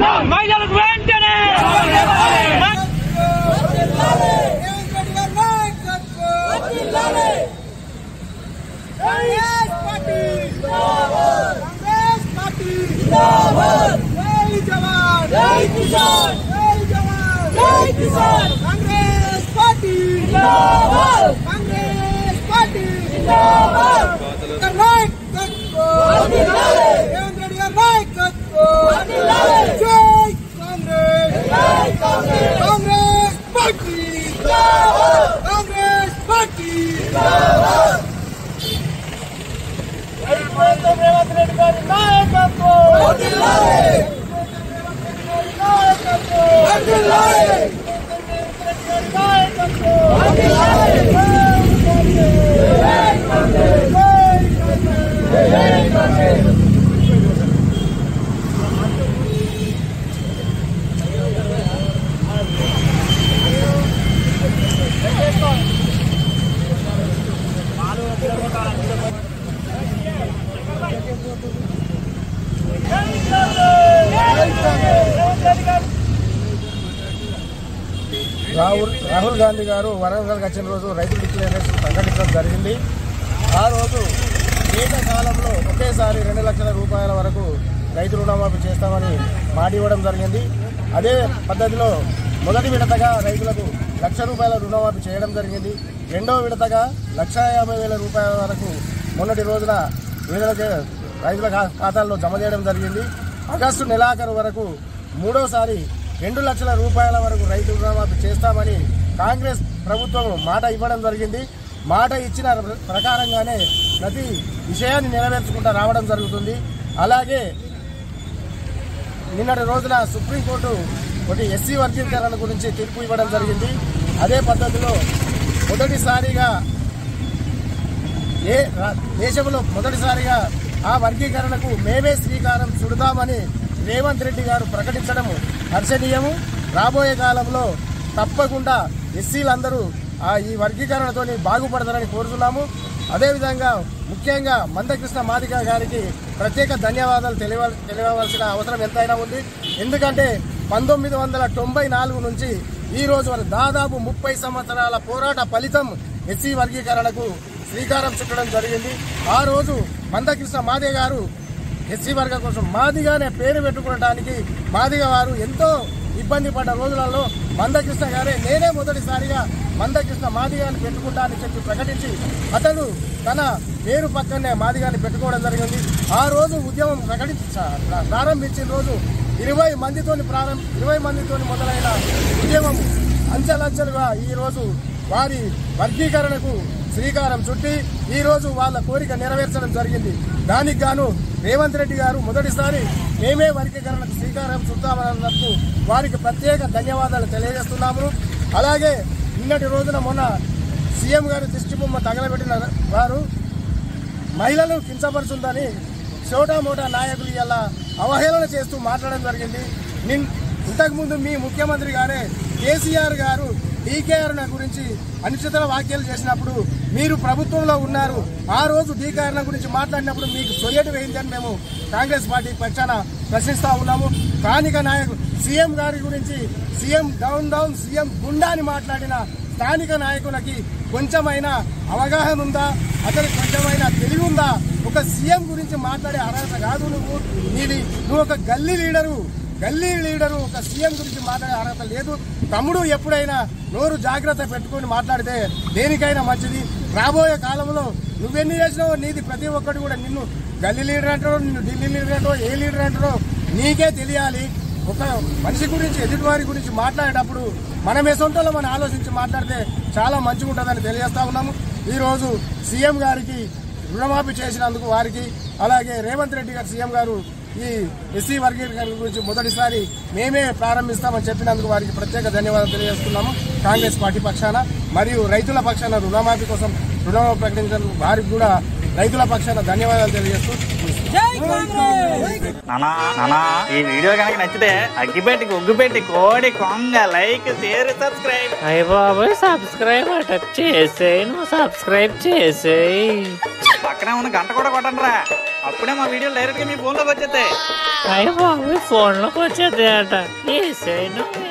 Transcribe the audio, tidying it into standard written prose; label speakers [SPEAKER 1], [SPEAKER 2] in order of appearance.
[SPEAKER 1] మహిళలకు వెంటనే
[SPEAKER 2] రాహుల్ గాంధీ గారు వరంగల్కి వచ్చిన రోజు రైతు డిక్లరేషన్ ప్రకటించడం జరిగింది. ఆ రోజు ఏకకాలంలో ఒకేసారి 2 లక్షల రూపాయల వరకు రైతు రుణమాఫీ చేస్తామని మాట ఇవ్వడం జరిగింది. అదే పద్ధతిలో మొదటి విడతగా రైతులకు ₹1,00,000 రుణమాఫీ చేయడం జరిగింది. రెండో విడతగా ₹1,50,000 వరకు మొన్నటి రోజున రైతుల ఖాతాల్లో జమ చేయడం జరిగింది. ఆగస్టు నెలాఖరు వరకు మూడోసారి ₹2 లక్షల వరకు రైతు రుణమాఫీ చేస్తామని కాంగ్రెస్ ప్రభుత్వం మాట ఇవ్వడం జరిగింది. మాట ఇచ్చిన ప్రకారంగానే ప్రతి విషయాన్ని నెరవేర్చుకుంటూ రావడం జరుగుతుంది. అలాగే నిన్నటి రోజున సుప్రీంకోర్టు ఒకటి ఎస్సీ వర్గీకరణ గురించి తీర్పు ఇవ్వడం జరిగింది. అదే పద్ధతిలో దేశంలో మొదటిసారిగా ఆ వర్గీకరణకు మేమే శ్రీకారం చుడతామని రేవంత్ రెడ్డి గారు ప్రకటించడం హర్షణీయము. రాబోయే కాలంలో తప్పకుండా ఎస్సీలందరూ ఈ వర్గీకరణతో బాగుపడతారని కోరుతున్నాము. అదేవిధంగా ముఖ్యంగా మందకృష్ణ మాదిగ గారికి ప్రత్యేక ధన్యవాదాలు తెలియవలసిన అవసరం ఎంతైనా ఉంది. ఎందుకంటే 1994 నుంచి ఈ రోజు వరకు దాదాపు 30 సంవత్సరాల పోరాట ఫలితం ఎస్సీ వర్గీకరణకు శ్రీకారం చుట్టడం జరిగింది. ఆ రోజు మందకృష్ణ మాదిగ గారు ఎస్సీ వర్గం కోసం మాదిగానే పేరు పెట్టుకోవడానికి మాదిగ వారు ఎంతో ఇబ్బంది పడ్డ రోజులలో మందకృష్ణ గారే నేనే మొదటిసారిగా మందకృష్ణ మాదిగాని పెట్టుకుంటా అని చెప్పి ప్రకటించి అతడు తన పేరు పక్కనే మాదిగాని పెట్టుకోవడం జరిగింది. ఆ రోజు ఉద్యమం ప్రారంభించిన రోజు 20 మందితో మొదలైన ఉద్యమం అంచెలంచెలుగా ఈ రోజు వారి వర్గీకరణకు శ్రీకారం చుట్టి ఈ రోజు వాళ్ళ కోరిక నెరవేర్చడం జరిగింది. దానికి గాను రేవంత్ రెడ్డి గారు మొదటిసారి మేమే వర్గీకరణకు శ్రీకారం చుట్టామన్నందుకు వారికి ప్రత్యేక ధన్యవాదాలు తెలియజేస్తున్నాము. అలాగే నిన్నటి రోజున మొన్న సీఎం గారు దిష్టిబొమ్మ తగలబెట్టిన వారు మహిళలు కించపరుచుందని చోటామోటా నాయకులు ఇలా అవహేళన చేస్తూ మాట్లాడడం జరిగింది. ఇంతకుముందు మీ ముఖ్యమంత్రి గారే కేసీఆర్ గారు డీకేఆర్ఎన్ గురించి అనుచిత వ్యాఖ్యలు చేసినప్పుడు మీరు ప్రభుత్వంలో ఉన్నారు. ఆ రోజు డీకేఆర్ఎన్ గురించి మాట్లాడినప్పుడు మీకు సొయ్యటి వేయిందని మేము కాంగ్రెస్ పార్టీ పక్షాన ప్రశ్నిస్తా ఉన్నాము. స్థానిక నాయకులు సీఎం గారి గురించి సీఎం డౌన్ సీఎం గుండా అని మాట్లాడిన స్థానిక నాయకులకి కొంచెమైనా అవగాహన ఉందా? అతనికి కొంచెమైనా తెలివి ఉందా? ఒక సీఎం గురించి మాట్లాడే అర్హత కాదు నువ్వు ఒక గల్లీ లీడరు ఒక సీఎం గురించి మాట్లాడే అర్హత లేదు. తమ్ముడు ఎప్పుడైనా నోరు జాగ్రత్త పెట్టుకుని మాట్లాడితే దేనికైనా మంచిది. రాబోయే కాలంలో నువ్వెన్ని చేసినావో నీది ప్రతి ఒక్కటి కూడా నిన్ను గల్లీ లీడర్ అంటారో నిన్ను ఢిల్లీ లీడర్ అంటారో ఏ లీడర్ అంటారో నీకే తెలియాలి. ఒక మనిషి గురించి ఎదుటివారి గురించి మాట్లాడేటప్పుడు మనమే సొంతలో మనం ఆలోచించి మాట్లాడితే చాలా మంచిగా ఉంటుందని తెలియజేస్తా ఉన్నాము. ఈరోజు సీఎం గారికి రుణమాఫీ చేసినందుకు వారికి, అలాగే రేవంత్ రెడ్డి గారు సీఎం గారు ఈ ఎస్సీ వర్గీకరణ గురించి మొదటిసారి మేమే ప్రారంభిస్తామని చెప్పినందుకు వారికి ప్రత్యేక ధన్యవాదాలు తెలియజేస్తున్నాము కాంగ్రెస్ పార్టీ పక్షాన. మరియు రైతుల పక్షాన రుణమాఫీ కోసం రుణమాఫీ ప్రకటించిన వారికి కూడా రైతుల పక్షాన ధన్యవాదాలు తెలియజేస్తూ
[SPEAKER 1] నానా ఈ వీడియో కనుక నచ్చితే అగ్గిపెట్టి ఉగ్గుపెట్టి కోడి కొంగ లైక్ షేర్ సబ్స్క్రైబ్.
[SPEAKER 3] అయ్య బాబాయ్ సబ్స్క్రైబ్ అట చేసేయి, నువ్వు సబ్స్క్రైబ్ చేసేయి.
[SPEAKER 1] పక్కనే ఉన్న గంట కూడా కొట్టండి రా, అప్పుడే మా వీడియోలు డైరెక్ట్ గా మీ ఫోన్ లోకి వచ్చేస్తాయి.
[SPEAKER 3] అయ్య బాబాయ్ ఫోన్ లోకి వచ్చేది అట చేసేయి నువ్వు.